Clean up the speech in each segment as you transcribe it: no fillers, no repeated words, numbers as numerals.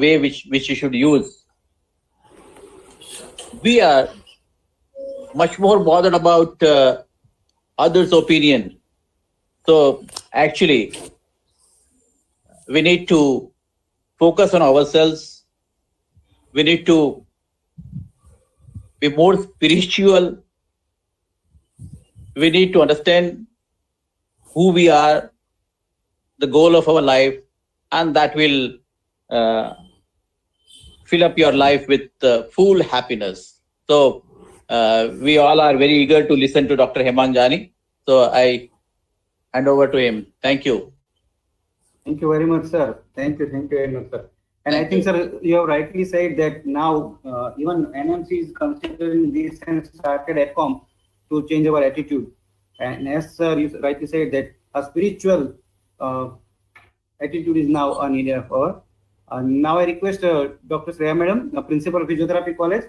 way which you should use. We are much more bothered about others' opinion. So actually, we need to focus on ourselves. We need to be more spiritual. We need to understand who we are, the goal of our life, and that will fill up your life with full happiness. So we all are very eager to listen to Dr. Hemang Jani. So I hand over to him. Thank you. Thank you very much, sir. Thank you very much, sir. And I think, sir, you have rightly said that now even NMC is considering this and started AdCom to change our attitude. And as sir, you rightly said that a spiritual attitude is now needed of our. Now I request Dr. Shreya Madam, Principal of Physiotherapy College,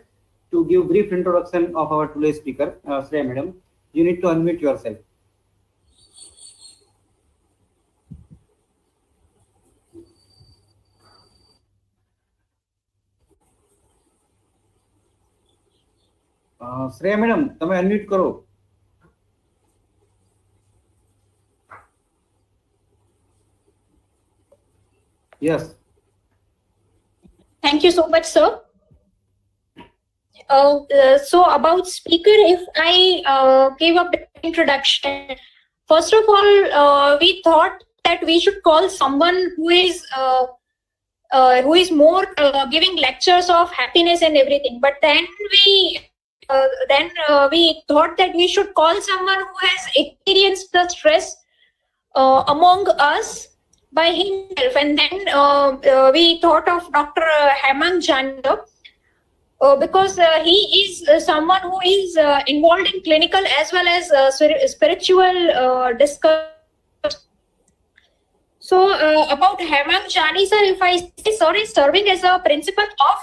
to give brief introduction of our today's speaker. Shreya Madam, you need to unmute yourself. Shreya madam તમે unmute કરો. Yes. Thank you so much, sir. So about speaker, if I give a bit introduction, first of all, we thought that we should call someone who is more giving lectures of happiness and everything. But then we thought that we should call someone who has experienced the stress among us by himself. And then we thought of Dr. Hemang Jani, because he is someone who is involved in clinical as well as spiritual discussion. So about Hemang Jani, sir, if I say, sir is serving as a principal of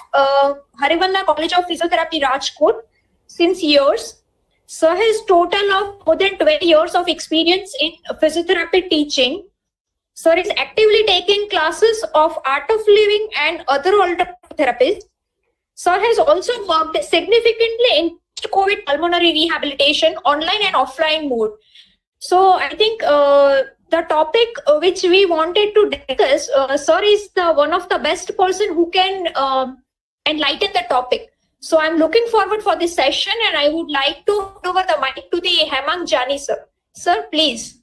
Harivalla College of Physiotherapy, Rajkot, since years. Sir has total of more than 12 years of experience in physiotherapy teaching. Sir is actively taking classes of art of living and other alternative therapies. Sir has also worked significantly in COVID pulmonary rehabilitation, online and offline mode. So I think the topic which we wanted to discuss, sir is the one of the best person who can enlighten the topic. So I'm looking forward for this session, and I would like to hand over the mic to the Hemang Jani, sir. Sir, please.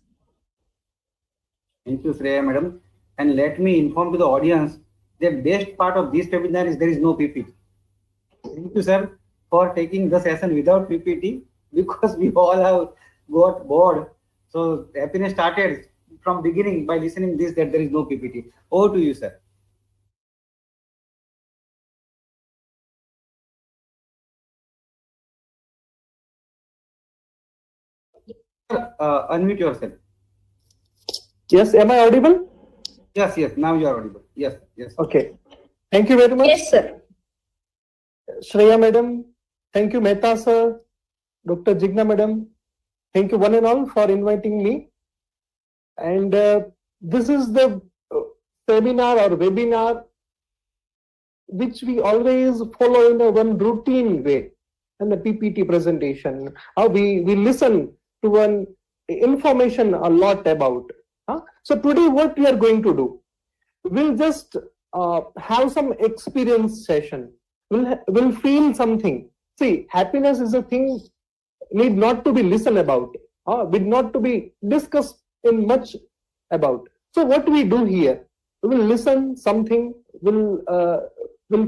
Thank you, Shreya Madam. And let me inform to the audience that best part of this webinar is there is no PPT. Thank you, sir, for taking the session without PPT, because we all have got bored. So happiness started from beginning by listening this that there is no PPT. Over to you, sir. Unmute yourself. Yes, am I audible? Yes, now you are audible. Yes. Okay. Thank you very much. Yes, sir. Shreya Madam, thank you Mehta sir, Dr. Jigna Madam, thank you one and all for inviting me. And this is the seminar or webinar which we always follow in a one routine way, and the PPT presentation. We listen to one information a lot about. So today what we are going to do, we'll just have some experience session. We'll feel something. See, happiness is a thing need not to be listened about, need not to be discussed in much about. So what we do here, we will listen something, we'll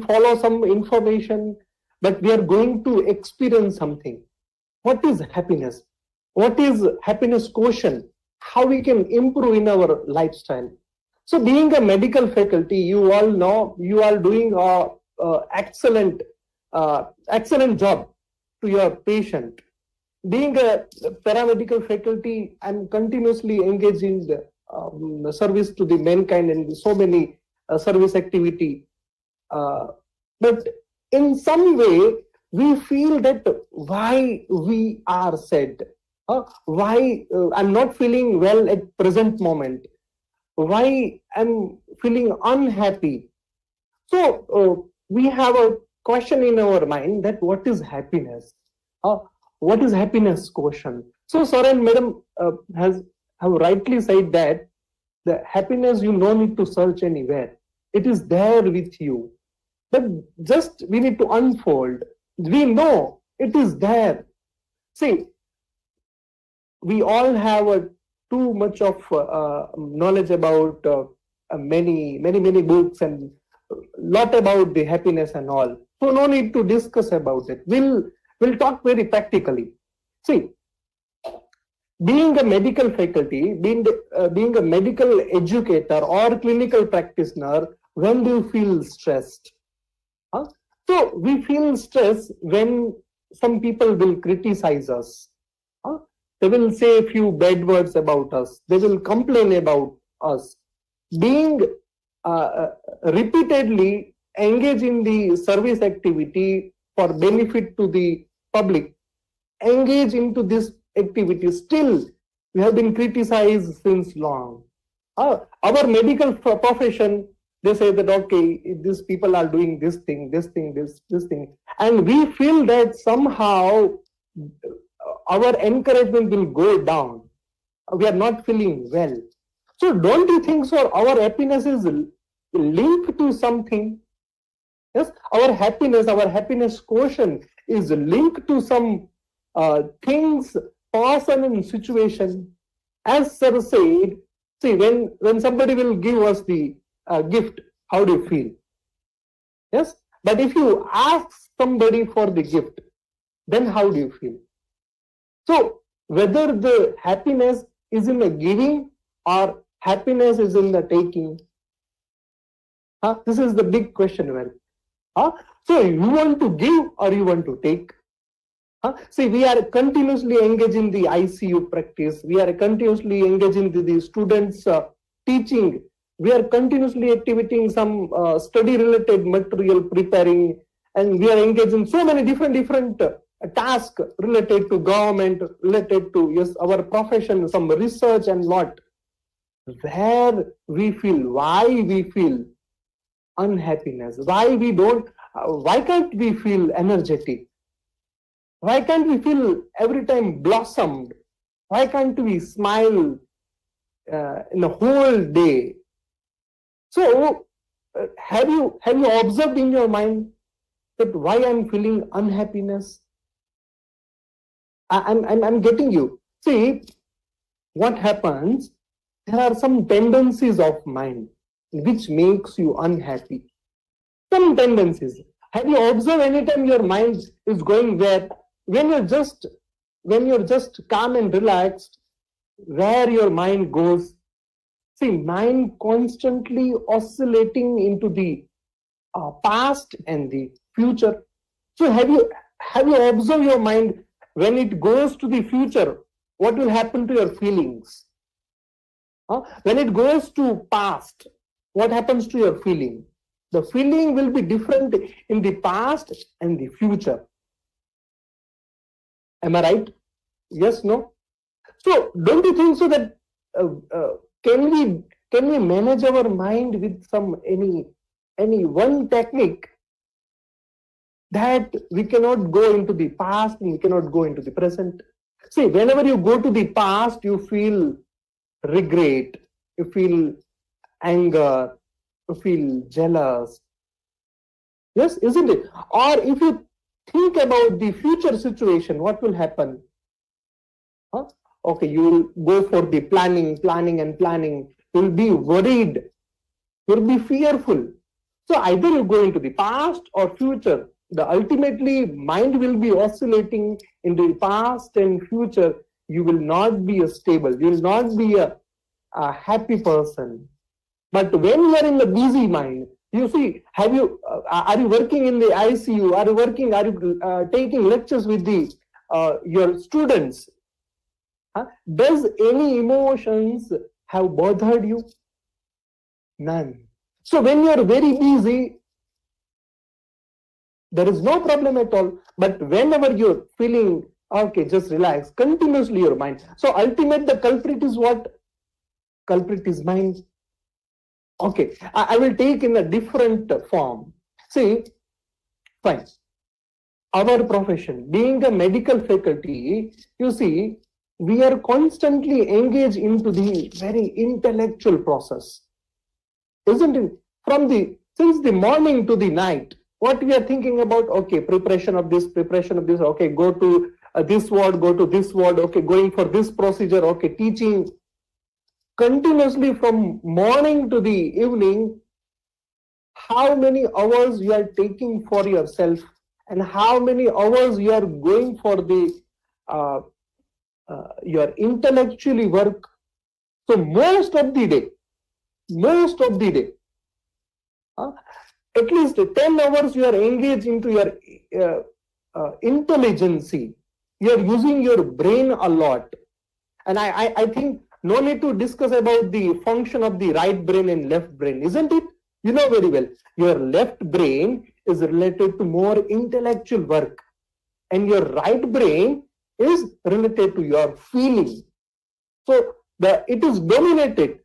follow some information, but we are going to experience something. What is happiness? What is happiness quotient? How we can improve in our lifestyle? So being a medical faculty, you all know you are doing excellent job to your patient. Being a paramedical faculty, I'm continuously engaged in the service to the mankind and so many service activity. But in some way, we feel that why we are sad, why I'm not feeling well at present moment, why I'm feeling unhappy. So we have a question in our mind that what is happiness? What is happiness quotient? So sir and madam have rightly said that the happiness you no need to search anywhere. It is there with you. But just we need to unfold. We know it is there. See, we all have too much of knowledge about many books and lot about the happiness and all. So no need to discuss about it. We'll talk very practically. See, being a medical faculty, being a medical educator or clinical practitioner, when do you feel stressed? So we feel stress when some people will criticize us. They will say a few bad words about us. They will complain about us. Being repeatedly engaged in the service activity for benefit to the public, engage into this activity, still we have been criticized since long. Our medical profession, they say that okay, these people are doing this thing, and we feel that somehow our encouragement will go down. We are not feeling well. So don't you think so? Our happiness is linked to something. Yes, our happiness quotient is linked to some things, person and situation. As sir said, see, when somebody will give us the gift, how do you feel? Yes, but if you ask somebody for the gift, then how do you feel? So whether the happiness is in the giving or happiness is in the taking, this is the big question. So you want to give or you want to take? See, we are continuously engaged in the ICU practice. We are continuously engaged in the students teaching. We are continuously activating some study-related material preparing, and we are engaged in so many different tasks related to government, related to our profession, some research and lot. Where we feel, why we feel unhappiness? Why can't we feel energetic? Why can't we feel every time blossomed? Why can't we smile in the whole day? So, have you observed in your mind that why I'm feeling unhappiness? I'm getting you. See, what happens? There are some tendencies of mind which makes you unhappy. Some tendencies. Have you observed anytime your mind is going there? When you're just calm and relaxed, where your mind goes? See, mind constantly oscillating into the past and the future. So have you observed your mind when it goes to the future? What will happen to your feelings? When it goes to past, what happens to your feeling? The feeling will be different in the past and the future. Am I right? Yes, no? So don't you think so that can we manage our mind with any one technique that we cannot go into the past and we cannot go into the present? See, whenever you go to the past, you feel regret, you feel anger, you feel jealous. Yes, isn't it? Or if you think about the future situation, what will happen? Okay, you will go for the planning. You'll be worried. You'll be fearful. So either you go into the past or future. Ultimately, mind will be oscillating in the past and future. You will not be stable. You will not be a happy person. But when you are in the busy mind, you see, are you working in the ICU? Are you taking lectures with your students? Does any emotions have bothered you? None. So when you are very busy, there is no problem at all. But whenever you're feeling, okay, just relax, continuously your mind. So ultimately the culprit is what? Culprit is mind. Okay, I will take in a different form. See, fine. Our profession, being a medical faculty, you see, we are constantly engaged into the very intellectual process, isn't it? Since the morning to the night, what we are thinking about, okay, preparation of this, okay, go to this ward, okay, going for this procedure, okay, teaching continuously from morning to the evening. How many hours you are taking for yourself, and how many hours you are going for the your intellectually work. So most of the day, at least 10 hours you are engaged into your intelligence. You are using your brain a lot. And I think no need to discuss about the function of the right brain and left brain, isn't it? You know very well, your left brain is related to more intellectual work, and your right brain is related to your feeling. So it is dominated.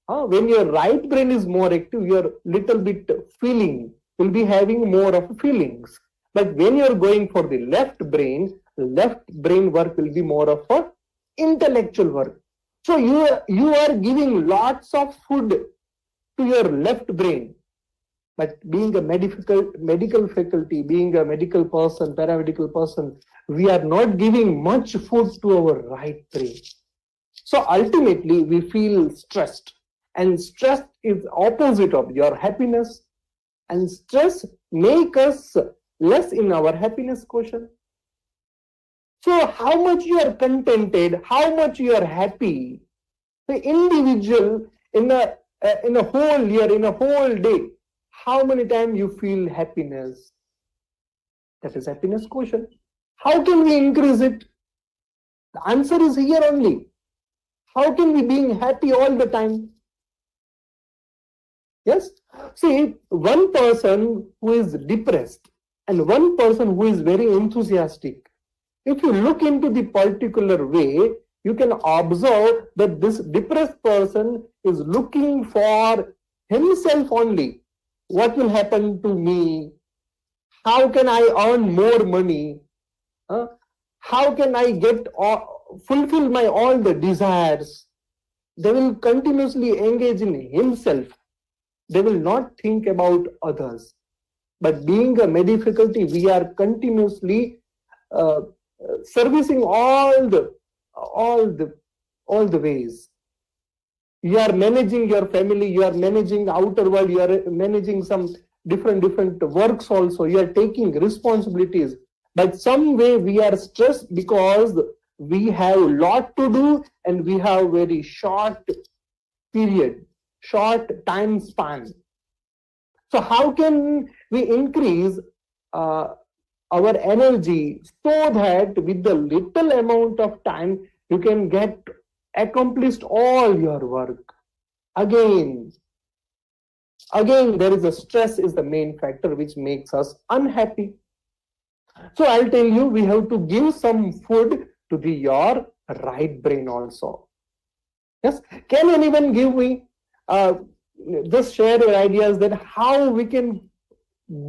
When your right brain is more active, your little bit feeling will be having more of feelings. But when you are going for the left brain work will be more of a intellectual work. So you are giving lots of food to your left brain. But being a medical faculty, being a medical person, paramedical person, we are not giving much food to our right brain. So ultimately we feel stressed, and stress is opposite of your happiness, and stress make us less in our happiness quotient. So how much you are contented, how much you are happy, the individual in a whole year, in a whole day, how many times you feel happiness? That is happiness quotient. How can we increase it? The answer is here only. How can we being happy all the time? Yes. See, one person who is depressed and one person who is very enthusiastic, if you look into the particular way, you can observe that this depressed person is looking for himself only. What will happen to me? How can I earn more money? How can I fulfill my all the desires? They will continuously engage in himself. They will not think about others. But being a medical faculty, we are continuously servicing all the ways. You are managing your family, you are managing the outer world, you are managing some different works also. You are taking responsibilities. But some way we are stressed because we have a lot to do and we have very short period, short time span. So how can we increase our energy so that with the little amount of time you can get accomplished all your work? Again, there is a stress is the main factor which makes us unhappy. So I'll tell you, we have to give some food to your right brain also. Yes, can anyone give me just share your ideas that how we can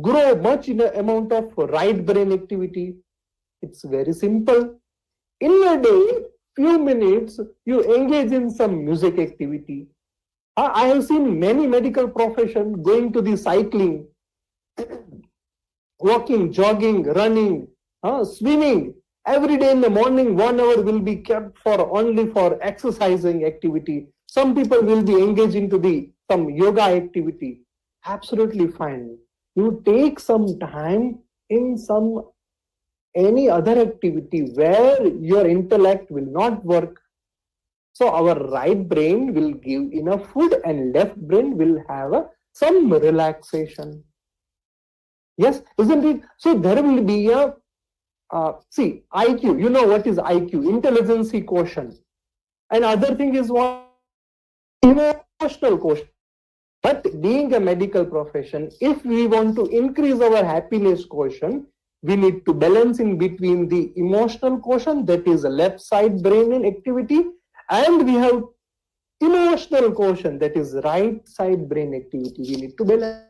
grow much in the amount of right brain activity? It's very simple. In a day, few minutes, you engage in some music activity. I have seen many medical professions going to the cycling, walking, jogging, running, swimming. Every day in the morning, 1 hour will be kept only for exercising activity. Some people will be engaged into some yoga activity. Absolutely fine. You take some time in any other activity where your intellect will not work. So our right brain will give enough food and left brain will have some relaxation. Yes, isn't it? So there will be see, IQ, you know what is IQ? Intelligence quotient. And other thing is what? Emotional quotient. But being a medical profession, if we want to increase our happiness quotient, we need to balance in between the emotional quotient, that is a left side brain in activity, and we have emotional quotient, that is right side brain activity, we need to balance.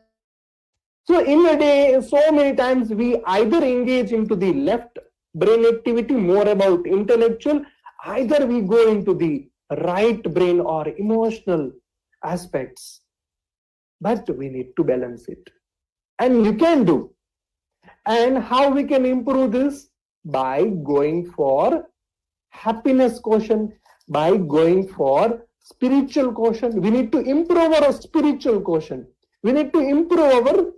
So in a day, so many times we either engage into the left brain activity, more about intellectual, either we go into the right brain or emotional aspects. But we need to balance it. And you can do. And how we can improve this? By going for happiness quotient, by going for spiritual quotient. We need to improve our spiritual quotient. We need to improve our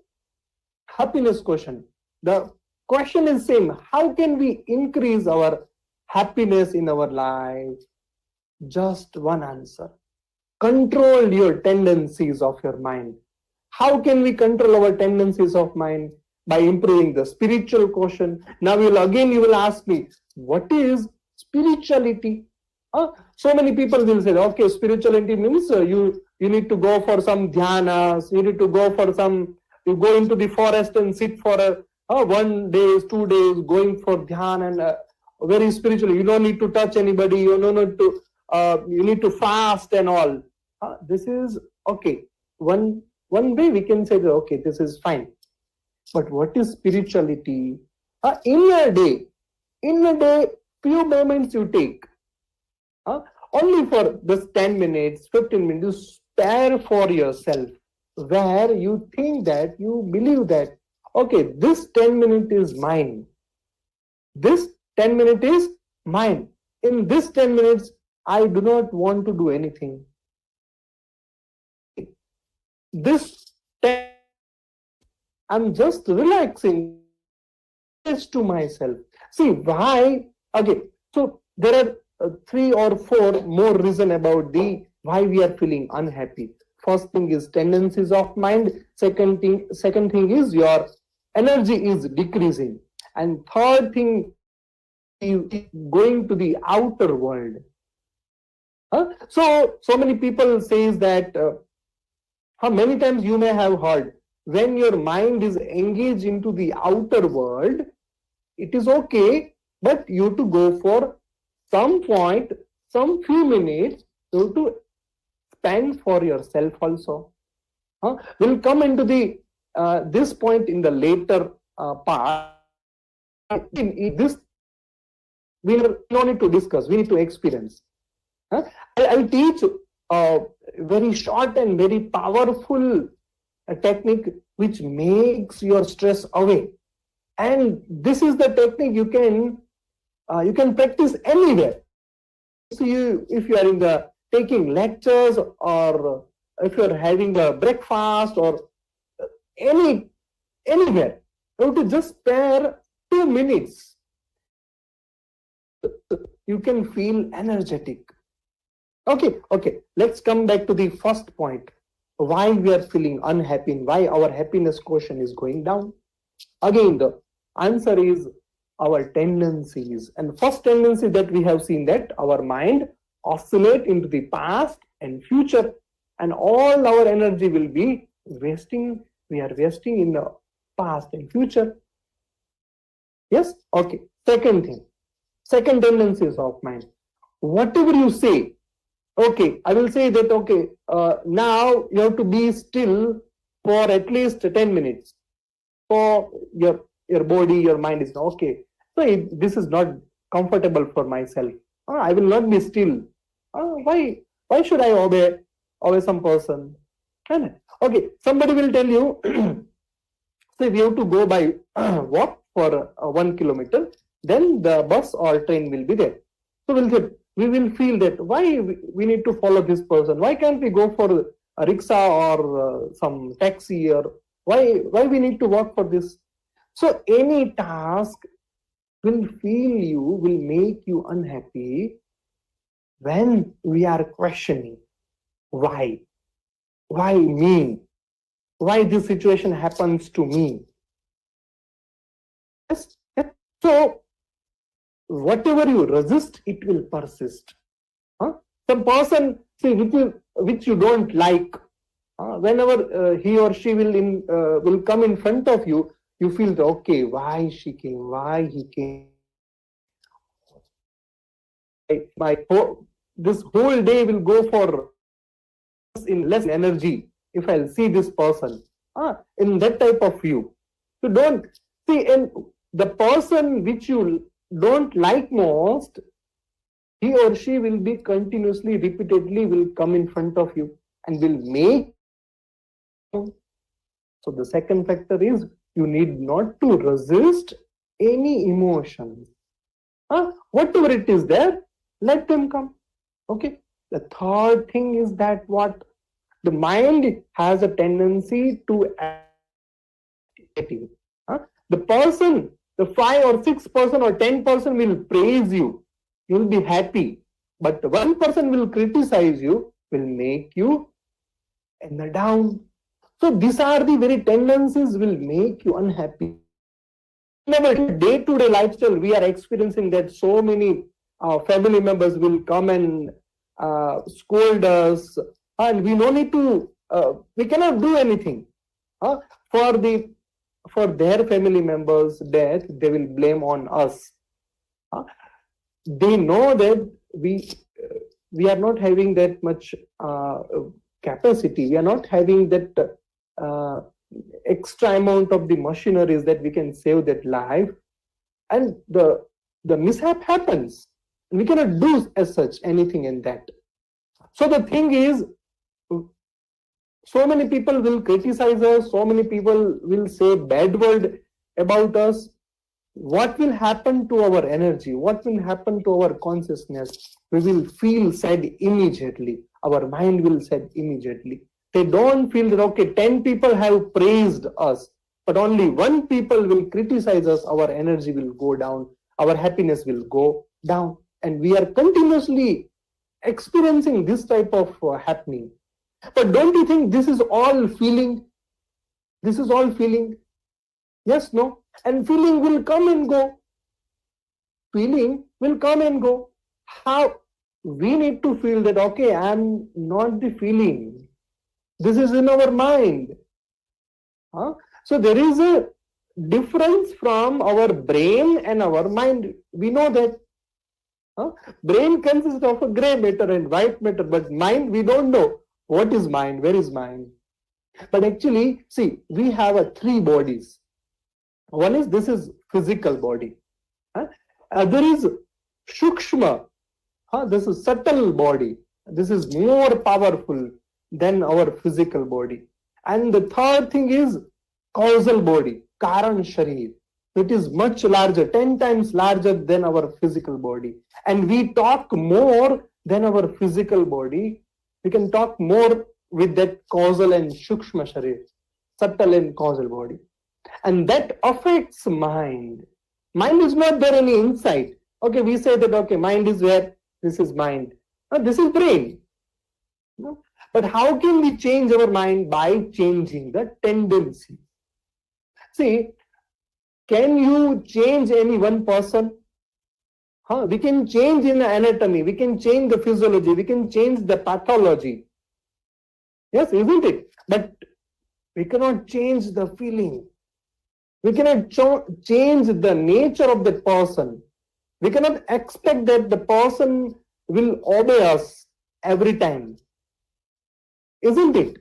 happiness quotient. The question is same. How can we increase our happiness in our life? Just one answer. Control your tendencies of your mind. How can we control our tendencies of mind? By improving the spiritual quotient. Now you will ask me, what is spirituality? So many people will say, okay, spirituality means you need to go for some dhyanas, you need to go for some, you go into the forest and sit for 1 day, 2 days, going for dhyan and very spiritual. You don't need to touch anybody, you don't need to, you need to fast and all. This is okay. One way we can say that, okay, this is fine. But what is spirituality? In a day, few moments you take. Only for this 10 minutes, 15 minutes, you spare for yourself, where you think that, you believe that, okay, this 10 minutes is mine. This 10 minutes is mine. In this 10 minutes, I do not want to do anything. This 10, I'm just relaxing to myself. See why? Okay, so there are 3 or 4 more reasons about the why we are feeling unhappy. First thing is tendencies of mind. Second thing is your energy is decreasing. And third thing is going to the outer world. So many people says that how many times you may have heard, when your mind is engaged into the outer world, it is okay, but you to go for some point, some few minutes, you have to spend for yourself also. We'll come into the this point in the later part. In this, we don't need to discuss, we need to experience. I'll teach a very short and very powerful technique which makes your stress away. And this is the technique you can practice anywhere. So if you are in the taking lectures, or if you are having a breakfast, or anywhere, you have to just spare 2 minutes. You can feel energetic. Okay, let's come back to the first point. Why we are feeling unhappy, why our happiness quotient is going down. Again, the answer is our tendencies. And first tendency that we have seen, that our mind oscillate into the past and future, and all our energy will be wasting. We are wasting in the past and future. Yes? Okay. Second thing. Second tendencies of mind. Whatever you say, okay, I will say that, okay, now you have to be still for at least 10 minutes. For your body, your mind is okay. So this is not comfortable for myself. I will not be still. Why should I obey some person? Okay, somebody will tell you, say we have to go by walk for 1 kilometer, then the bus or train will be there. So we will feel that why we need to follow this person. Why can't we go for a rickshaw or some taxi, or why we need to walk for this? So any task will make you unhappy when we are questioning why me, why this situation happens to me. Yes. So whatever you resist, it will persist. Some person, see, which you don't like, whenever he or she will come in front of you, you feel that, okay, why she came, why he came. This whole day will go for in less energy if I'll see this person in that type of view. So don't see, and the person which you don't like most, he or she will be continuously, repeatedly will come in front of you and will make. So the second factor is you need not to resist any emotions. Whatever it is there, let them come. Okay. The third thing is that what the mind has a tendency to activate. The person, the 5 or 6% or 10% will praise you. You'll be happy. But the 1% will criticize you, will make you in the down. So these are the very tendencies will make you unhappy. In our day-to-day lifestyle, we are experiencing that so many family members will come and scold us, and we no need to, we cannot do anything. For their family members' death, they will blame on us. They know that we are not having that much capacity. We are not having that extra amount of the machineries that we can save that life, and the mishap happens. We cannot do as such anything in that. So the thing is, so many people will criticize us, so many people will say bad word about us. What will happen to our energy? What will happen to our consciousness? We will feel sad immediately. Our mind will sad immediately. They don't feel that, okay, 10 people have praised us, but only 1 people will criticize us. Our energy will go down. Our happiness will go down. And we are continuously experiencing this type of happening. But don't you think this is all feeling? This is all feeling. Yes, no? And feeling will come and go. Feeling will come and go. How? We need to feel that, okay, I'm not the feeling. This is in our mind. So there is a difference from our brain and our mind. We know that. Brain consists of a gray matter and white matter, but mind, we don't know. What is mind? Where is mind? But actually, see, we have 3 bodies. One is, this is physical body. Other is Shukshma. This is subtle body. This is more powerful than our physical body. And the third thing is causal body, Karan Sharir. It is much larger, 10 times larger than our physical body. And we talk more than our physical body. We can talk more with that causal and Shukshma Sharir, subtle and causal body. And that affects mind. Mind is not there any insight. Okay, we say that, okay, mind is where? This is mind. This is brain. No? But how can we change our mind? By changing the tendency. See, can you change any one person? We can change in the anatomy, we can change the physiology, we can change the pathology. Yes, isn't it? But we cannot change the feeling. We cannot change the nature of the person. We cannot expect that the person will obey us every time. Isn't it?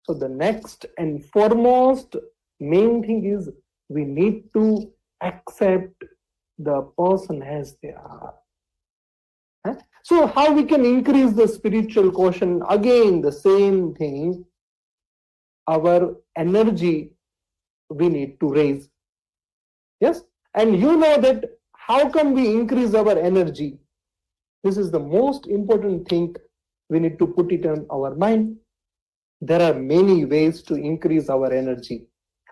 So the next and foremost main thing is we need to accept the person as they are. So how we can increase the spiritual quotient? Again, the same thing. Our energy we need to raise. Yes? And you know that how can we increase our energy? This is the most important thing. We need to put it on our mind. There are many ways to increase our energy.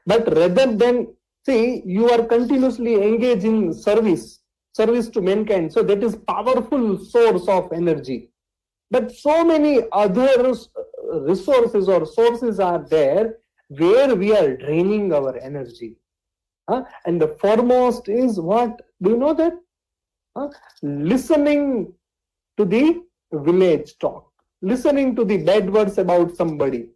But rather than, see, you are continuously engaged in service to mankind. So that is powerful source of energy. But so many other resources or sources are there where we are draining our energy. And the foremost is what? Do you know that? Listening to the village talk. Listening to the bad words about somebody.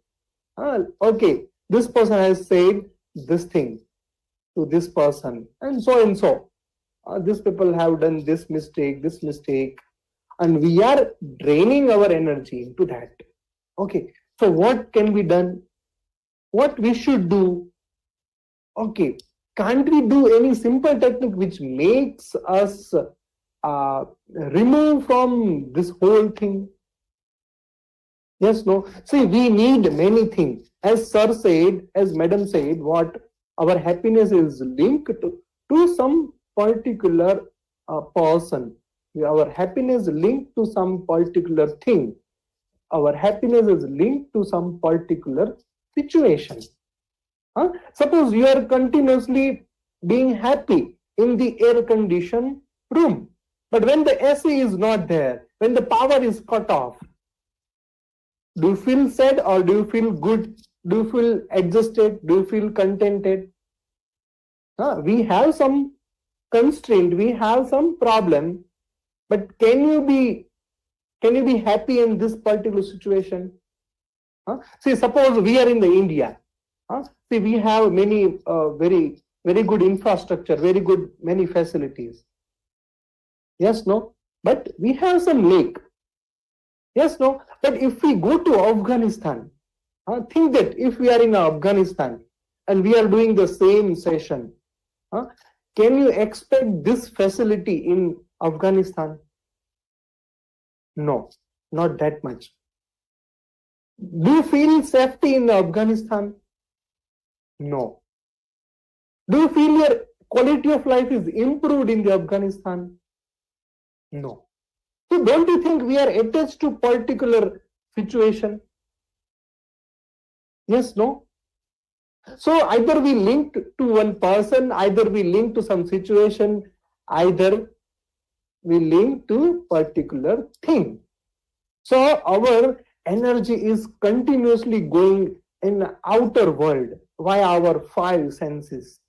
Okay, this person has said this thing to this person, and so. These people have done this mistake, and we are draining our energy into that. Okay, so what can be done? What we should do? Okay, can't we do any simple technique which makes us remove from this whole thing? Yes, no. See, we need many things. As sir said, as madam said, what our happiness is linked to some particular person. Our happiness linked to some particular thing. Our happiness is linked to some particular situation. Suppose you are continuously being happy in the air-conditioned room, but when the AC is not there, when the power is cut off, do you feel sad or do you feel good? Do you feel adjusted? Do you feel contented? We have some constraint, we have some problem, but can you be happy in this particular situation? See, suppose we are in the India. See, we have many very good infrastructure, very good many facilities. Yes, no, but we have some lake. Yes, no, but if we go to Afghanistan, think that if we are in Afghanistan and we are doing the same session, can you expect this facility in Afghanistan? No, not that much. Do you feel safety in Afghanistan? No. Do you feel your quality of life is improved in the Afghanistan? No. So don't you think we are attached to particular situation? Yes, no? So either we linked to one person, either we link to some situation, either we link to particular thing. So our energy is continuously going in the outer world via our five senses.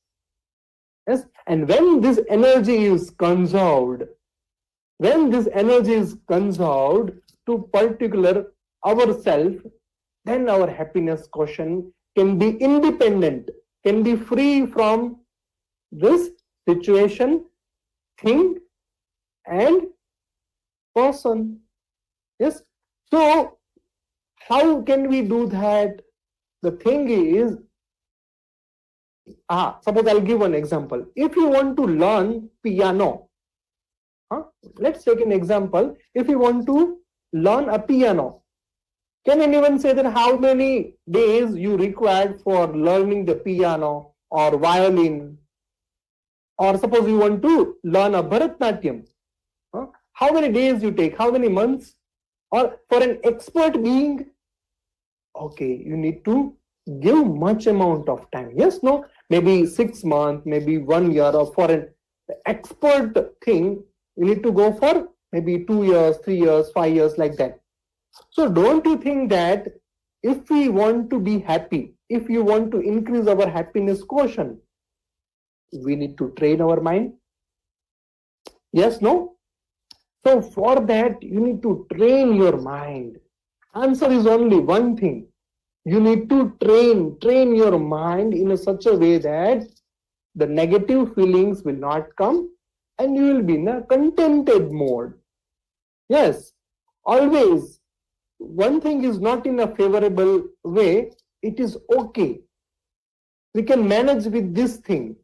Yes, and when this energy is conserved, to particular ourself, then our happiness quotient can be independent, can be free from this situation, thing, and person. Yes. So how can we do that? The thing is, suppose I'll give one example. If you want to learn piano, let's take an example. If you want to learn a piano, can anyone say that how many days you require for learning the piano or violin? Or suppose you want to learn a Bharatnatyam, how many days you take? How many months? Or for an expert being, okay, you need to give much amount of time. Yes, no, maybe 6 months, maybe 1 year, or for an expert thing, you need to go for maybe 2 years, 3 years, 5 years, like that. So don't you think that if we want to be happy, if you want to increase our happiness quotient, we need to train our mind? Yes, no? So for that, you need to train your mind. Answer is only one thing. You need to train your mind in such a way that the negative feelings will not come and you will be in a contented mode. Yes, always. One thing is not in a favorable way, it is okay. We can manage with this thing.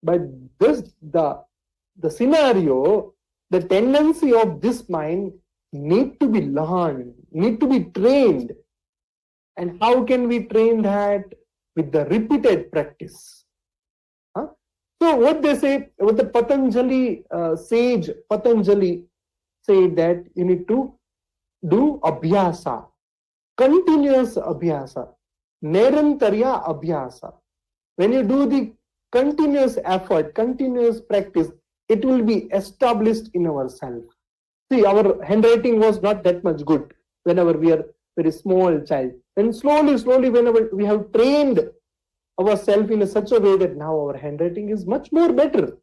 But the scenario, the tendency of this mind need to be learned, need to be trained. And how can we train that? With the repeated practice. So what they say, what the Patanjali sage Patanjali said, that you need to do abhyasa, continuous abhyasa, nirantarya abhyasa. When you do the continuous effort, continuous practice, it will be established in ourselves. See, our handwriting was not that much good whenever we are very small child. And slowly, whenever we have trained ourselves in such a way that now our handwriting is much more better,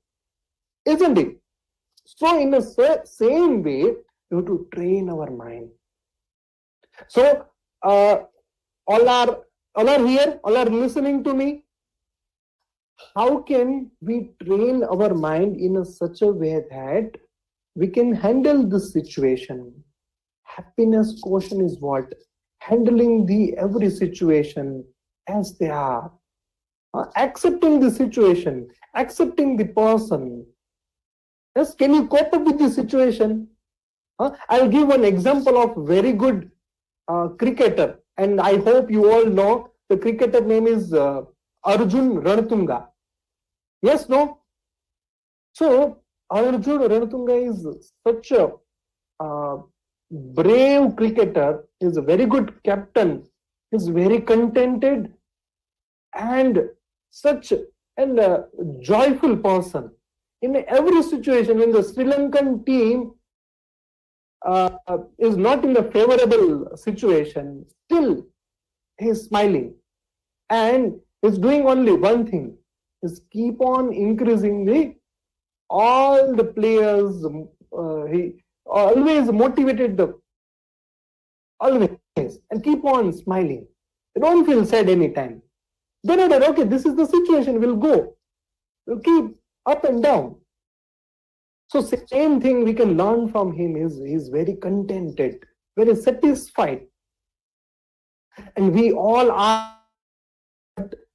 isn't it? So in the same way, you have to train our mind. So all are here, all are listening to me. How can we train our mind in such a way that we can handle this situation? Happiness quotient is what? handling the every situation as they are, accepting the situation, accepting the person. Yes, can you cope up with the situation? I'll give one example of very good cricketer, and I hope you all know the cricketer name is Arjun Ranatunga. Yes, no? So Arjun Ranatunga is such a brave cricketer, is a very good captain, is very contented and such a joyful person. In every situation, when the Sri Lankan team is not in the favorable situation, still he is smiling and is doing only one thing, is keep on increasing the all the players. He always motivated the always and keep on smiling. They don't feel sad anytime. They know that okay, this is the situation, we'll go. We'll keep up and down. So same thing we can learn from him is he's very contented, very satisfied. And we all are,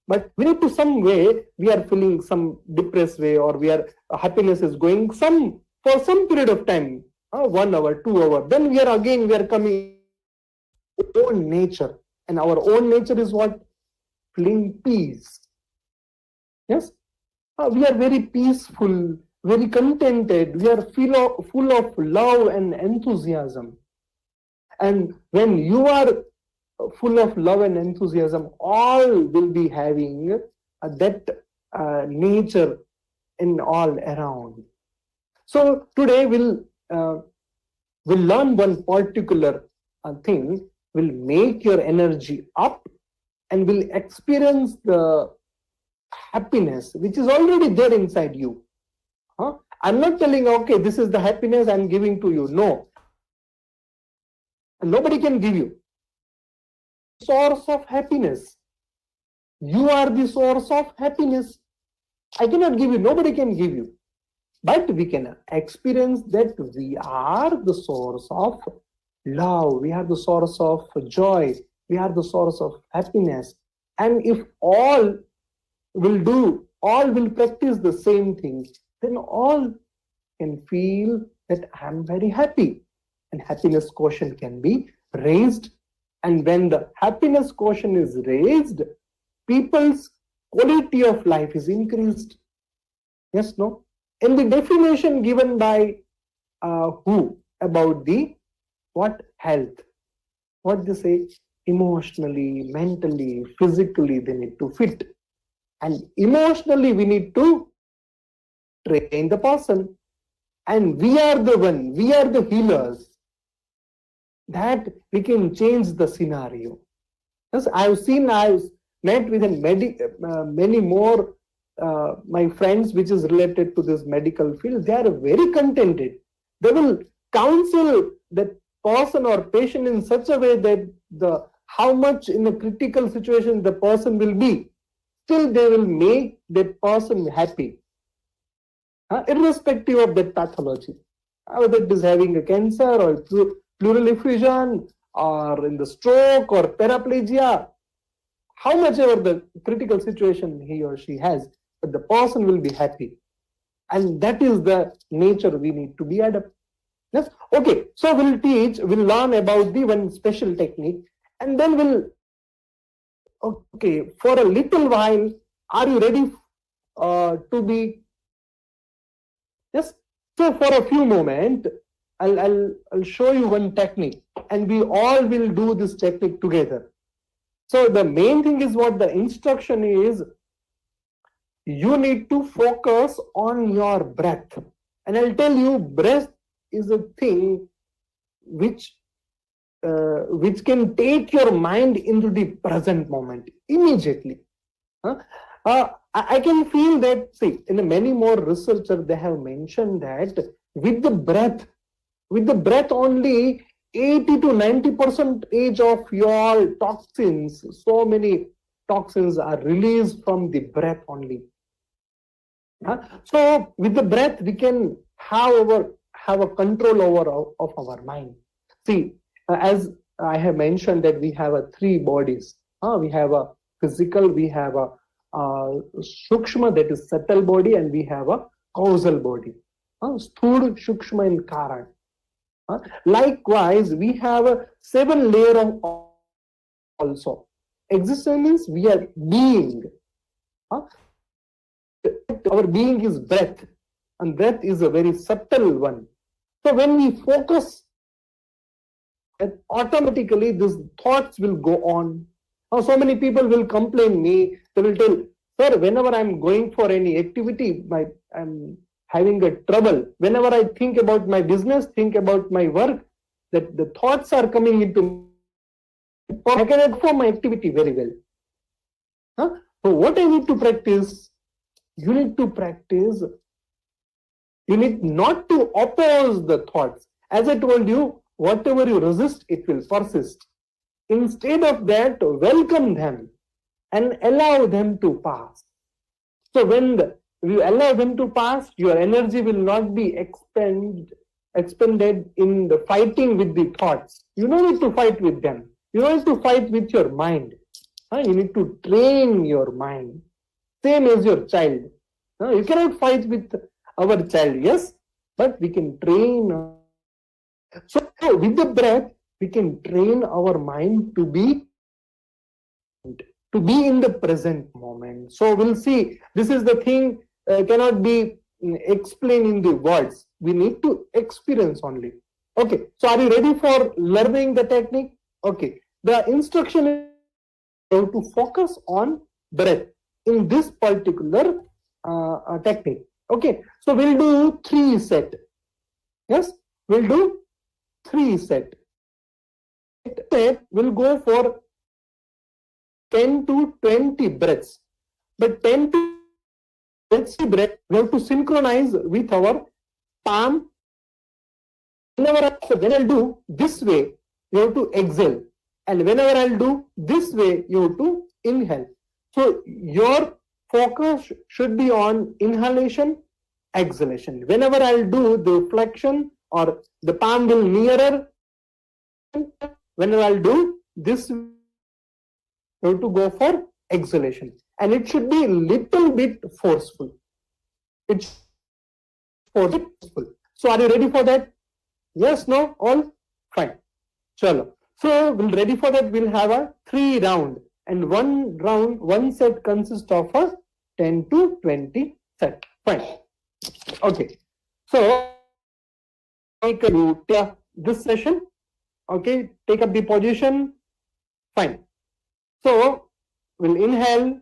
but we need to some way, we are feeling some depressed way, or we are happiness is going some for some period of time, 1 hour, 2 hours. Then we are coming own nature. And our own nature is what? Feeling peace. Yes? We are very peaceful, very contented. We are full of love and enthusiasm. And when you are full of love and enthusiasm, all will be having that nature in all around. So today we'll learn one particular thing, will make your energy up and will experience the happiness which is already there inside you. I'm not telling, okay, this is the happiness I'm giving to you. No. Nobody can give you. Source of happiness. You are the source of happiness. I cannot give you, nobody can give you. But we can experience that we are the source of love, we are the source of joy, we are the source of happiness. And if all will practice the same thing, then all can feel that I'm very happy. And happiness quotient can be raised. And when the happiness quotient is raised, people's quality of life is increased. Yes, no? In the definition given by who about the what? Health. What they say? Emotionally, mentally, physically, they need to fit. And emotionally, we need to train the person. And we are the healers, that we can change the scenario. Yes, I've met with many more my friends which is related to this medical field. They are very contented. They will counsel that person or patient in such a way that how much in a critical situation the person will be, still they will make that person happy, irrespective of that pathology, whether it is having a cancer or pleural effusion or in the stroke or paraplegia, how much ever the critical situation he or she has, but the person will be happy. And that is the nature we need to be adapted. Yes? Okay, so we'll learn about the one special technique, and then okay, for a little while, are you ready to be? Yes. So for a few moments, I'll show you one technique, and we all will do this technique together. So the main thing is what the instruction is. You need to focus on your breath, and I'll tell you, breath is a thing which can take your mind into the present moment immediately. I can feel that, see, in many more researchers, they have mentioned that with the breath only 80 to 90% of your toxins, so many toxins are released from the breath only. So with the breath, we can have a control of our mind. See, as I have mentioned that we have three bodies. We have a physical, we have a Shukshma, that is subtle body, and we have a causal body. Sthul, Shukshma, and Karan. Likewise, we have a 7 layer of also. Existence means we are being. Our being is breath, and breath is a very subtle one. So when we focus, automatically these thoughts will go on. Now, so many people will complain me. They will tell, sir, whenever I'm going for any activity, I'm having a trouble. Whenever I think about my business, think about my work, that the thoughts are coming into me. I cannot perform my activity very well. So what I need to practice, you need to practice, you need not to oppose the thoughts. As I told you, whatever you resist, it will persist. Instead of that, welcome them and allow them to pass. So when you allow them to pass, your energy will not be expended in the fighting with the thoughts. You don't need to fight with them. You don't need to fight with your mind. You need to train your mind. Same as your child. You cannot fight with our child, yes, but we can train. So with the breath, we can train our mind to be in the present moment. So we'll see, this is the thing cannot be explained in the words. We need to experience only. Okay, so are you ready for learning the technique? Okay, the instruction is to focus on breath in this particular technique. Okay, so we'll do 3 set. Yes, we'll do 3 set. We'll go for 10 to 20 breaths. But 10 to 20 breath, we have to synchronize with our palm. When I'll do this way, you have to exhale. And whenever I'll do this way, you have to inhale. So your focus should be on inhalation, exhalation. Whenever I'll do the flexion or the palm will nearer, whenever I'll do this, you have to go for exhalation. And it should be a little bit forceful. It's forceful. So are you ready for that? Yes, no, all? Fine. Chalo. So we're ready for that. We'll have a 3 round. And one set consists of a 10 to 20 set. Fine. Okay. So take this session. Okay. Take up the position. Fine. So we'll inhale.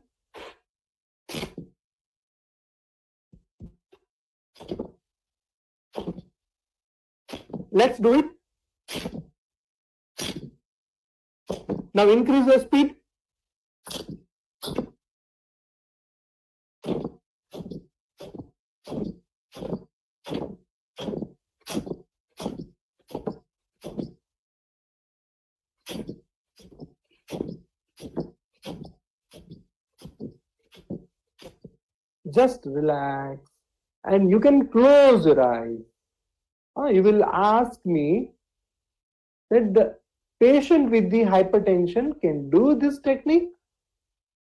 Let's do it. Now increase the speed. Just relax and you can close your eyes. You will ask me that the patient with the hypertension can do this technique.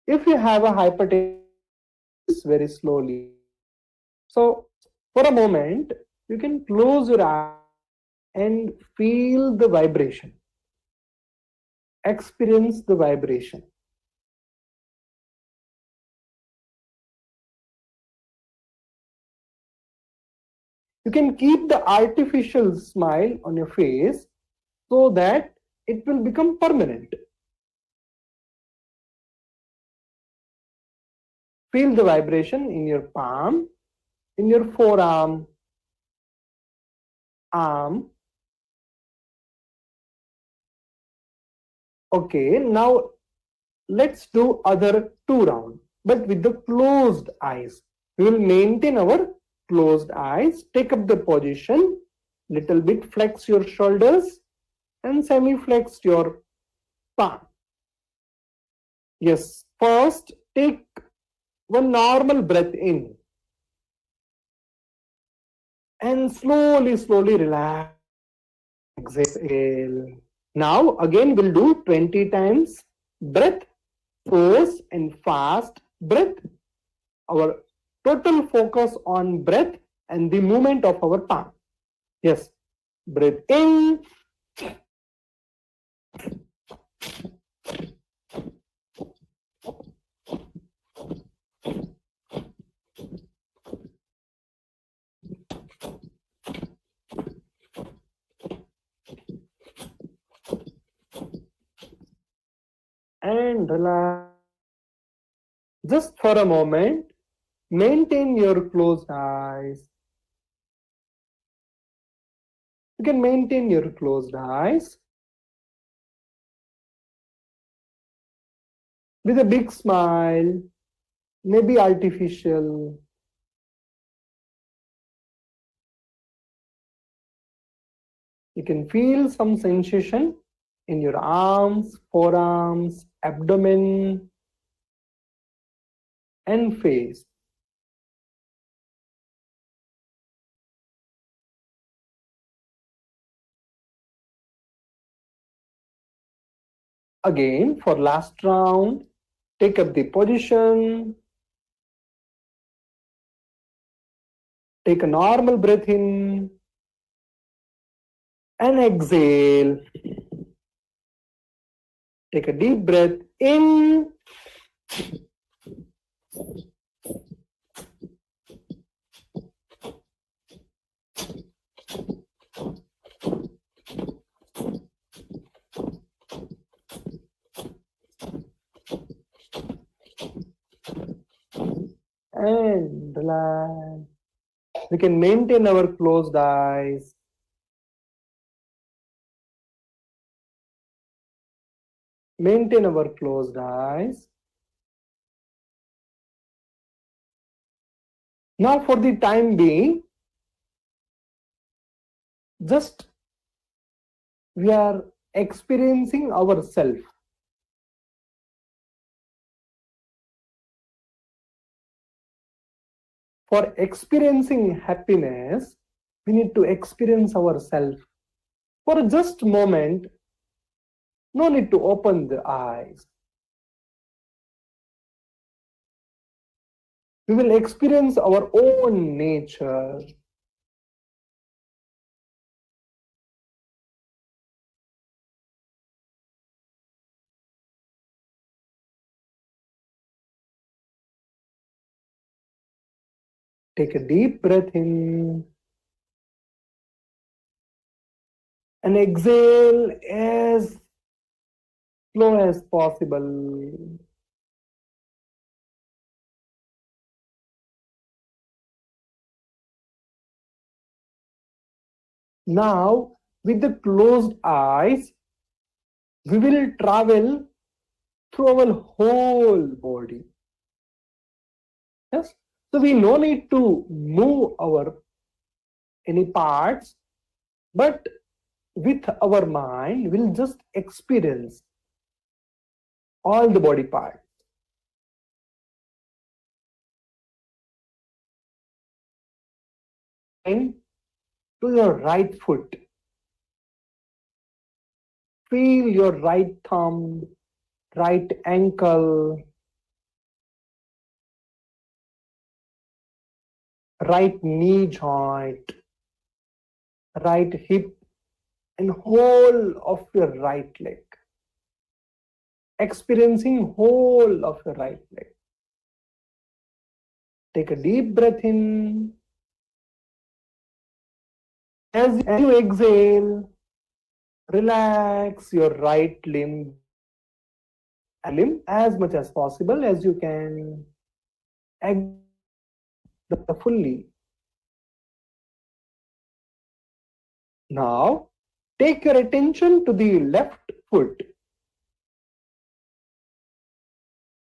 If you have a hypertension, very slowly. So for a moment, you can close your eyes and feel the vibration. Experience the vibration. You can keep the artificial smile on your face so that it will become permanent. Feel the vibration in your palm, in your forearm, arm. Okay, now let's do other 2 rounds, but with the closed eyes. We will maintain our closed eyes. Take up the position, little bit flex your shoulders and semi-flex your palm. Yes, first take one normal breath in and slowly relax. Exhale. Now again we'll do 20 times breath, force and fast breath. Our total focus on breath and the movement of our palm. Yes, breathe in. And relax. Just for a moment, maintain your closed eyes. You can maintain your closed eyes with a big smile, maybe artificial. You can feel some sensation in your arms, forearms, abdomen, and face. Again, for last round, take up the position. Take a normal breath in and exhale. Take a deep breath in. And relax. We can maintain our closed eyes. Maintain our closed eyes. Now for the time being, just we are experiencing ourselves. For experiencing happiness, we need to experience ourselves. For just a moment, no need to open the eyes. We will experience our own nature. Take a deep breath in and exhale as slow as possible. Now, with the closed eyes, we will travel through our whole body. Yes, so we no need to move our any parts, but with our mind, we'll just experience all the body parts. And to your right foot. Feel your right thumb, right ankle, right knee joint, right hip, and whole of your right leg. Experiencing whole of your right leg. Take a deep breath in. As you exhale, relax your right limb as much as possible as you can. Fully. Now, take your attention to the left foot.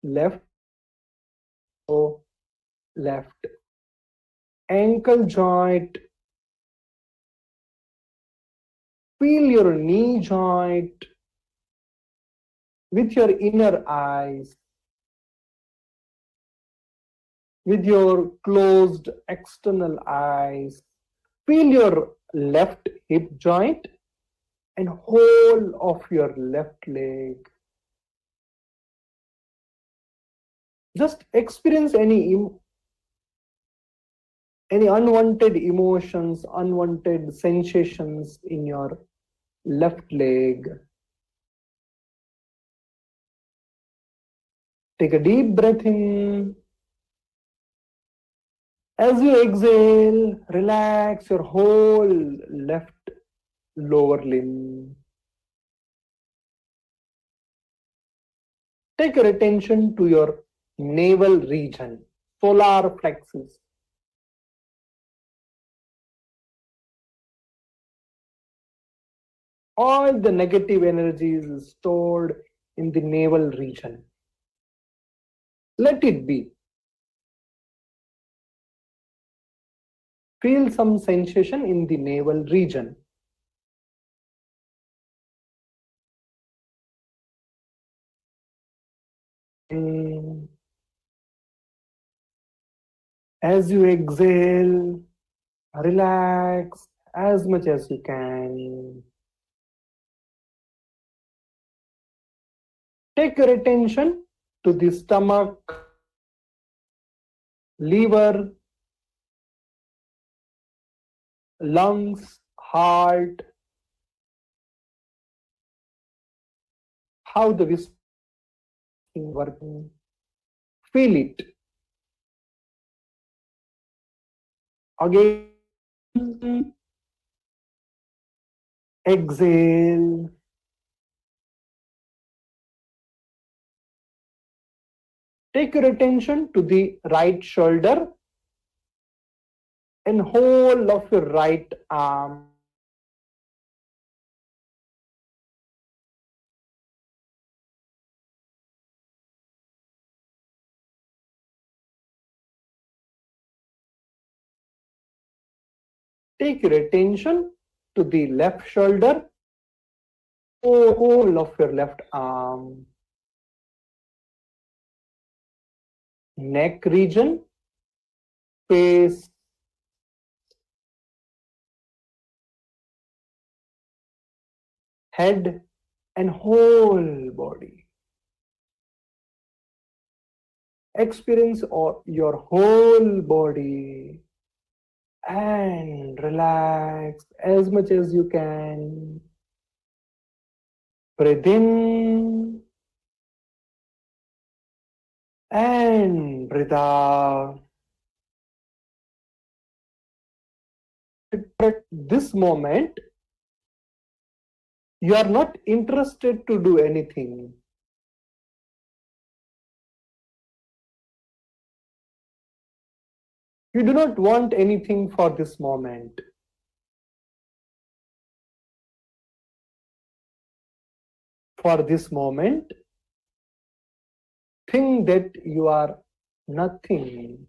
Left ankle joint. Feel your knee joint with your inner eyes, with your closed external eyes. Feel your left hip joint and whole of your left leg. Just experience any unwanted emotions, unwanted sensations in your left leg. Take a deep breath in. As you exhale, relax your whole left lower limb. Take your attention to your navel region, solar plexus. All the negative energies is stored in the navel region. Let it be. Feel some sensation in the navel region. As you exhale, relax as much as you can. Take your attention to the stomach, liver, lungs, heart, how the whiskey working. Feel it. Again, exhale. Take your attention to the right shoulder and whole of your right arm. Take your attention to the left shoulder, whole of your left arm. Neck region, face, head, and whole body. Experience your whole body and relax as much as you can. Breathe in and breathe out. At this moment, you are not interested to do anything. You do not want anything for this moment. For this moment, think that you are nothing.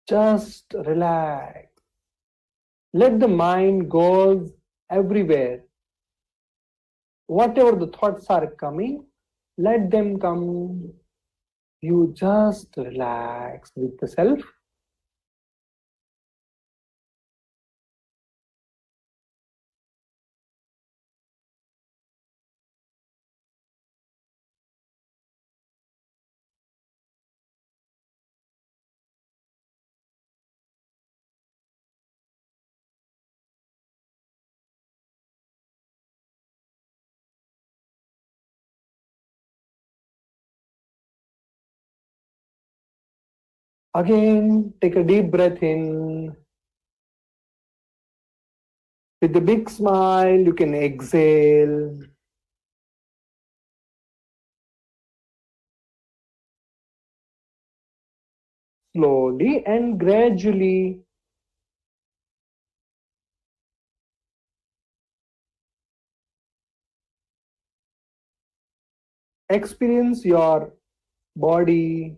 Just relax. Let the mind go everywhere. Whatever the thoughts are coming, let them come. You just relax with the self. Again, take a deep breath in. With a big smile, you can exhale. Slowly and gradually. Experience your body.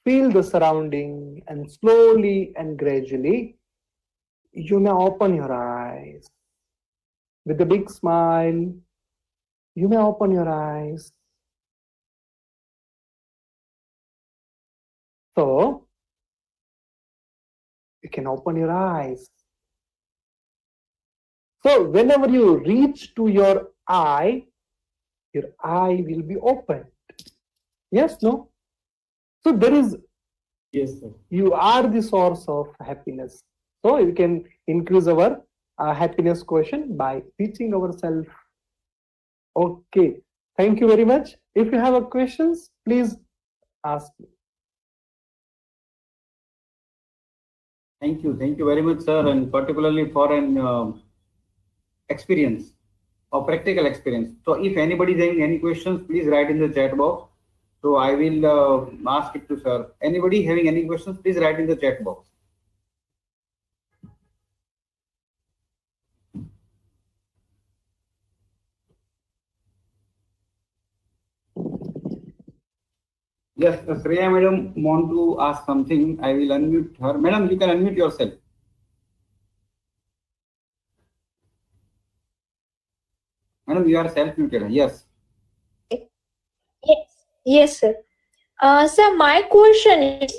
Feel the surrounding, and slowly and gradually you may open your eyes. With a big smile, you may open your eyes. So, you can open your eyes. So whenever you reach to your eye will be opened. Yes, no? So there is, Yes, sir. you are the source of happiness. So you can increase our happiness quotient by teaching ourselves. Okay, thank you very much. If you have a questions, please ask me. Thank you very much, sir, and particularly for an experience or practical experience. So if anybody is having any questions, please write in the chat box. So I will ask it to sir. Anybody having any questions, please write in the chat box. Yes, Shreya madam want to ask something. I will unmute her. Madam, you can unmute yourself. Madam, you are self-muted. Yes. Yes, sir. Sir, my question is,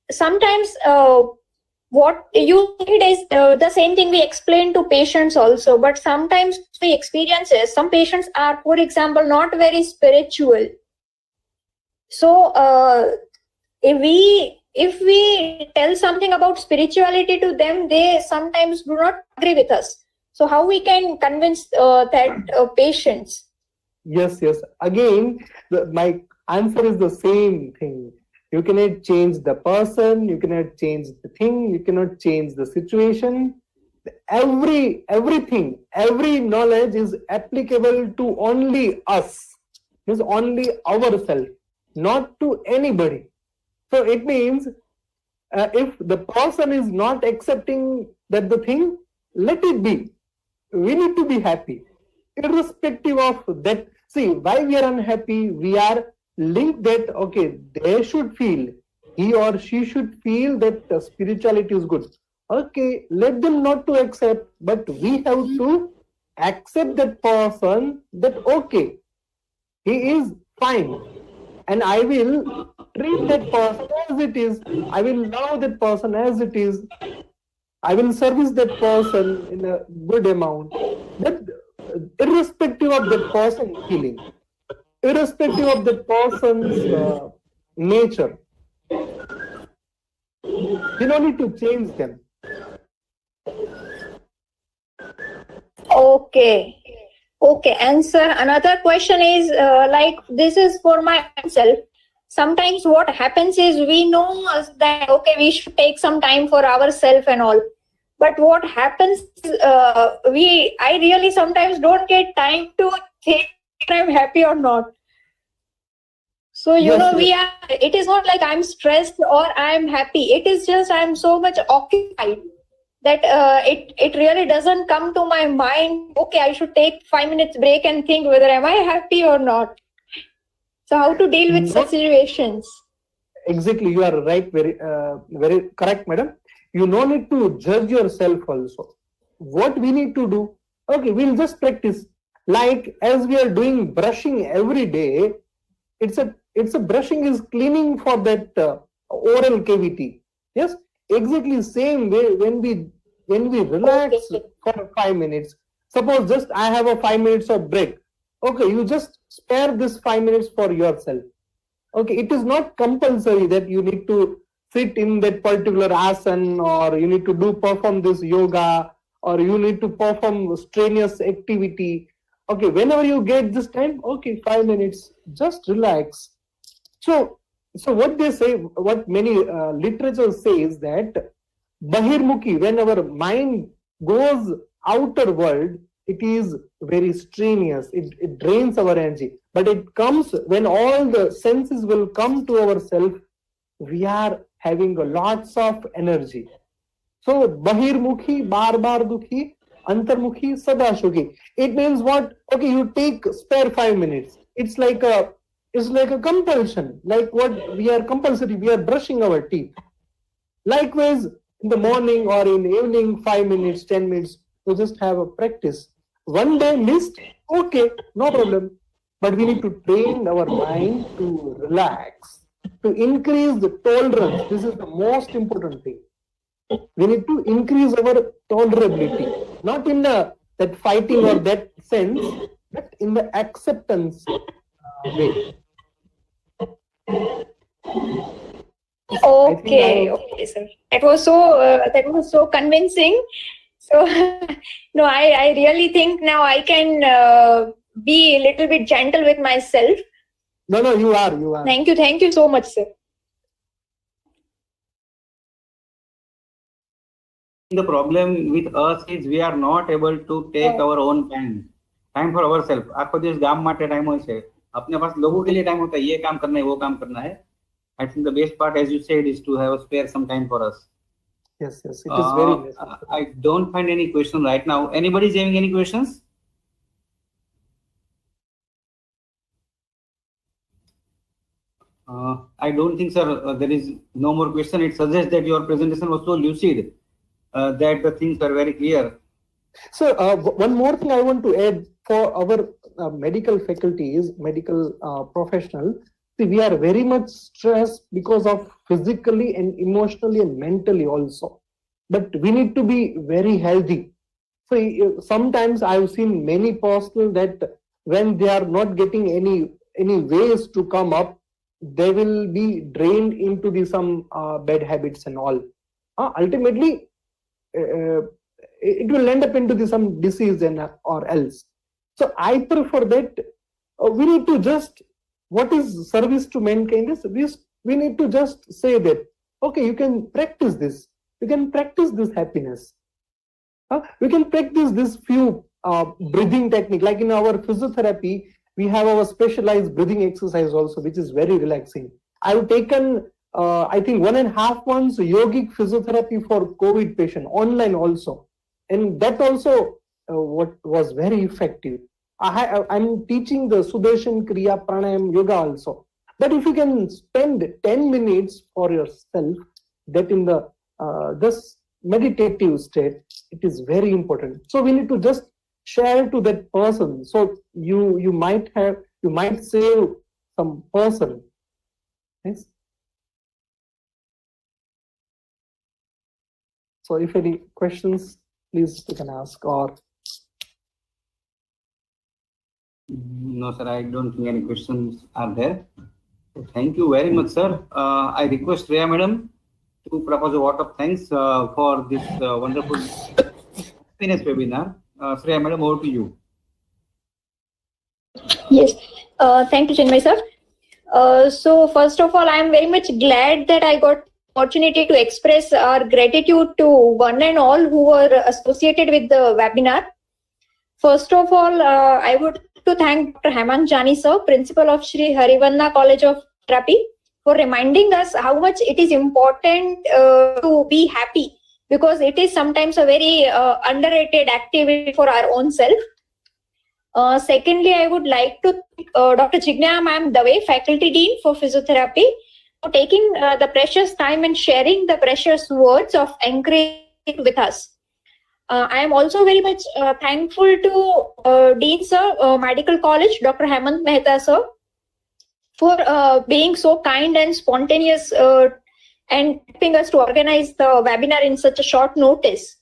sometimes what you need is the same thing we explain to patients also, but sometimes we experiences, some patients are, for example, not very spiritual. So if we tell something about spirituality to them, they sometimes do not agree with us. So how we can convince that patients? Yes. Again, my answer is the same thing. You cannot change the person, you cannot change the thing, you cannot change the situation. Everything, every knowledge is applicable to only us, is only ourselves, not to anybody. So it means if the person is not accepting that the thing, let it be. We need to be happy, irrespective of that. See, why we are unhappy, we are linked that, okay, they should feel, he or she should feel that spirituality is good. Okay, let them not to accept, but we have to accept that person, that okay, he is fine, and I will treat that person as it is, I will love that person as it is, I will service that person in a good amount. That irrespective of that person's feeling, irrespective of that person's nature, you don't need to change them. Okay. And sir, another question is like this is for myself. Sometimes what happens is we know that okay, we should take some time for ourselves and all. But what happens is I really sometimes don't get time to think if I'm happy or not. So you Yes, know, yes. it is not like I'm stressed or I'm happy. It is just I'm so much occupied that it really doesn't come to my mind, okay, I should take 5 minutes break and think whether am I happy or not. So how to deal with such situations? Exactly, you are right, very correct, madam. You no need to judge yourself also. What we need to do, okay, we'll just practice. Like as we are doing brushing every day, it's a brushing is cleaning for that oral cavity. Yes, exactly same way when we relax Okay. for 5 minutes. Suppose just I have a 5 minutes of break. Okay, you just spare this 5 minutes for yourself. Okay, it is not compulsory that you need to sit in that particular asana, or you need to perform this yoga, or you need to perform strenuous activity. Okay, whenever you get this time, okay, 5 minutes, just relax. So what they say, what many literature says that bahirmukhi, when our mind goes outer world, it is very strenuous, it drains our energy. But it comes when all the senses will come to ourself, we are having lots of energy. So bahirmukhi, bar dukhi, antarmukhi, sada sukhi. It means what? Okay, you take spare 5 minutes. It's like a compulsion. Like what we are compulsory, we are brushing our teeth. Likewise, in the morning or in the evening, 5 minutes, 10 minutes, we just have a practice. One day missed, okay, no problem. But we need to train our mind to relax, to increase the tolerance. This is the most important thing. We need to increase our tolerability, not in that fighting or that sense, but in the acceptance way. Okay, okay, sir. That was so convincing. So no, I really think now I can be a little bit gentle with myself. No, you are. Thank you so much, sir. The problem with us is we are not able to take our own time for ourselves. आपको जिस गांव माटे time हो से अपने पास लोगों के लिए टाइम होता है, ये काम करना है, वो काम करना है. I think the best part, as you said, is to have spare some time for us. Yes, it is very necessary. I don't find any question right now. Anybody is having any questions? I don't think, sir, there is no more question. It suggests that your presentation was so lucid that the things are very clear. So one more thing I want to add for our medical faculties, medical professional. See, we are very much stressed because of physically and emotionally and mentally also. But we need to be very healthy. So sometimes I've seen many personnel that when they are not getting any ways to come up, they will be drained into some bad habits and all. Ultimately, it will end up into some disease and or else. So I prefer that we need to just, what is service to mankind is we need to just say that, okay, you can practice this. You can practice this happiness. We can practice this few breathing technique. Like in our physiotherapy, we have our specialized breathing exercise also, which is very relaxing. I've taken, I think 1.5 months yogic physiotherapy for COVID patient online also. And that also what was very effective. I'm teaching the Sudarshan Kriya Pranayam Yoga also. But if you can spend 10 minutes for yourself, that in the this meditative state, it is very important. So we need to just share to that person. So you might save some person. Yes. So if any questions, please you can ask or. No, sir, I don't think any questions are there. So thank you very much, sir. I request Shreya madam to propose a vote of thanks for this wonderful happiness webinar. Shreya madam, over to you. Yes, thank you, Chinmay sir. So first of all, I am very much glad that I got opportunity to express our gratitude to one and all who were associated with the webinar. First of all, I would like to thank Dr. Hemang Jani sir, principal of Sri Harivanna College of Therapy, for reminding us how much it is important to be happy, because it is sometimes a very underrated activity for our own self. Secondly, I would like to thank Dr. Jigna Ma'am Dave, Faculty Dean for Physiotherapy, for taking the precious time and sharing the precious words of encouragement with us. I am also very much thankful to Dean Sir, Medical College, Dr. Hemant Mehta Sir, for being so kind and spontaneous and helping us to organize the webinar in such a short notice.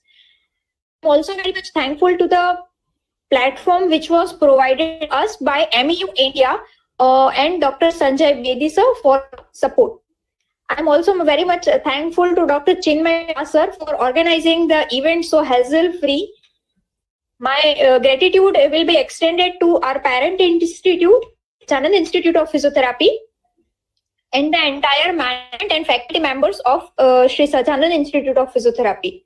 I'm also very much thankful to the platform which was provided us by MEU India and Dr. Sanjay Bedi sir for support. I'm also very much thankful to Dr. Chinmay sir for organizing the event so hassle-free. My gratitude will be extended to our parent institute, Chanand Institute of Physiotherapy, and the entire management and faculty members of Sri Sajanand Institute of Physiotherapy.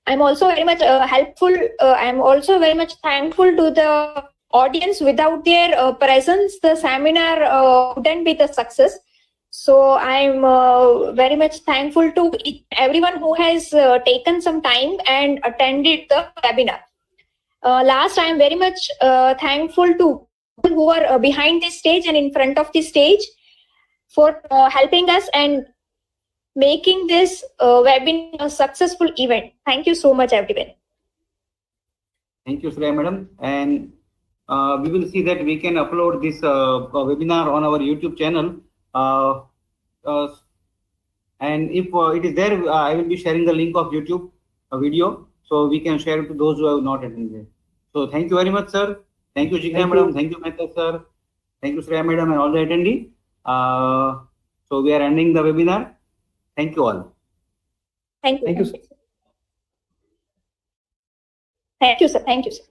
I'm also very much I'm also very much thankful to the audience. Without their presence, the seminar wouldn't be the success. So I'm very much thankful to everyone who has taken some time and attended the webinar. Last, I'm very much thankful to people who are behind the stage and in front of the stage for helping us and making this webinar a successful event. Thank you so much, everyone. Thank you, Shreya madam. And we will see that we can upload this webinar on our YouTube channel. And if it is there, I will be sharing the link of YouTube video, so we can share to those who have not attended. So thank you very much, sir. Thank you, Jigna Thank madam. you. Thank you, Mehta sir. Thank you, Shreya madam, and all the attendees. So we are ending the webinar. Thank you all. Thank you. Thank you, sir. Thank you, sir. Thank you, sir.